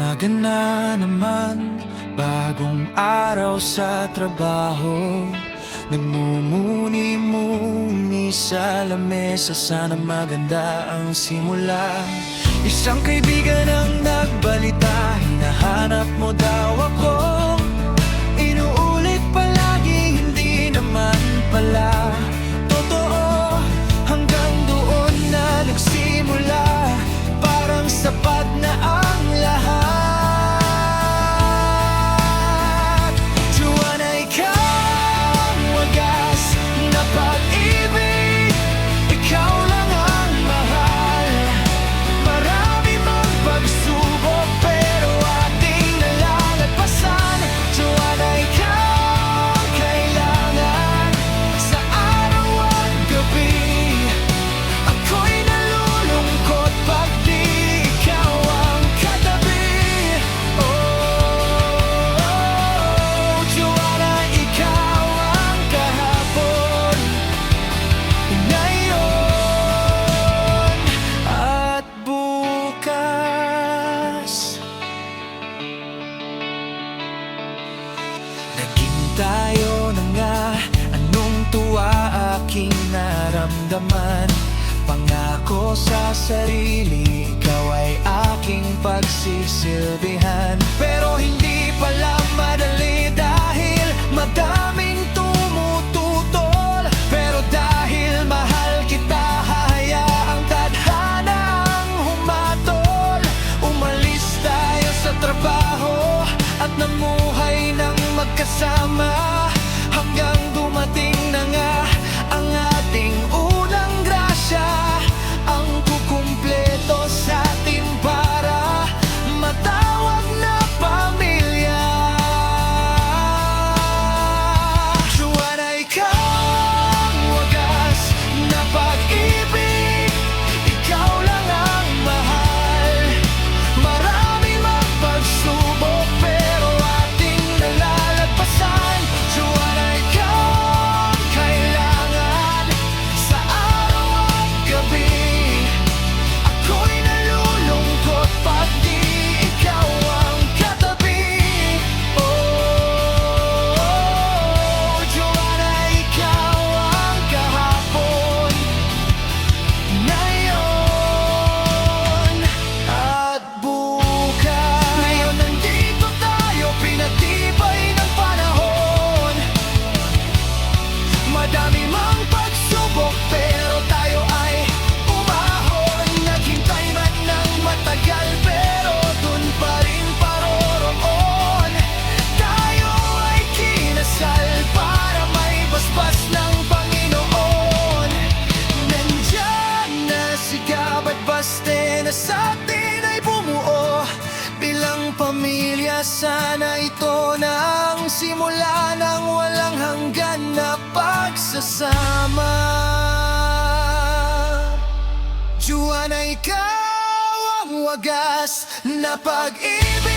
Umaga na naman, bagong araw sa trabaho. Nagmumuni-muni sa lamesa, sana maganda ang simula. Isang kaibigan ang nagbalita, hinahanap mo daw ako. Inuulit palagi, hindi naman pala totoo. Hanggang doon na nagsimula, parang sapat na ang lahat. Joanna, ikaw ang wagas na pag-ibig, ikaw lang ang mahal. Marami mang pagsubok pero ating nalalagpasan. Joanna, ikaw ang kailangan sa araw at gabi. Ako'y nalulungkot pag di ikaw ang katabi. Oh, Joanna, ikaw ang kahapon, ngayon at bukas. Naging tayo na nga, anong tuwa aking naramdaman. Pangako sa sarili, ikaw ay aking pagsisilbihan. Pero hindi pala madali dahil madaming tumututol. Pero dahil mahal kita, hahayaang tadhana ang humatol. Umalis tayo sa trabaho at namuhay ng magkasama, hanggang dumating na nga ang ating unang grasya. Ang kukumpleto sa atin para matawag na pamilya. Joanna, ikaw ang wagas na pag-ibig, ikaw lang ang mahal. Marami mang pagsubok pero ating nalalagpasan. Joanna, ikaw ang kailangan sa araw at gabi. Ako'y nalulungkot pag di ikaw ang katabi. Oh, Joanna, ikaw ang kahapon, ngayon at bukas. Ngayon nandito tayo, pinatibay ng panahon. Madami mang pagsubok pero tayo ay umahon. Naghintay man ng matagal pero dun pa rin paroroon. Tayo ay kinasal para may basbas ng Panginoon. Nandyan na si God at baste na sa atin ay bumuo. Bilang pamilya, sana ito na ang simula ng walang hanggan na pagsasama. Joanna, ikaw ang wagas na pag-ibig,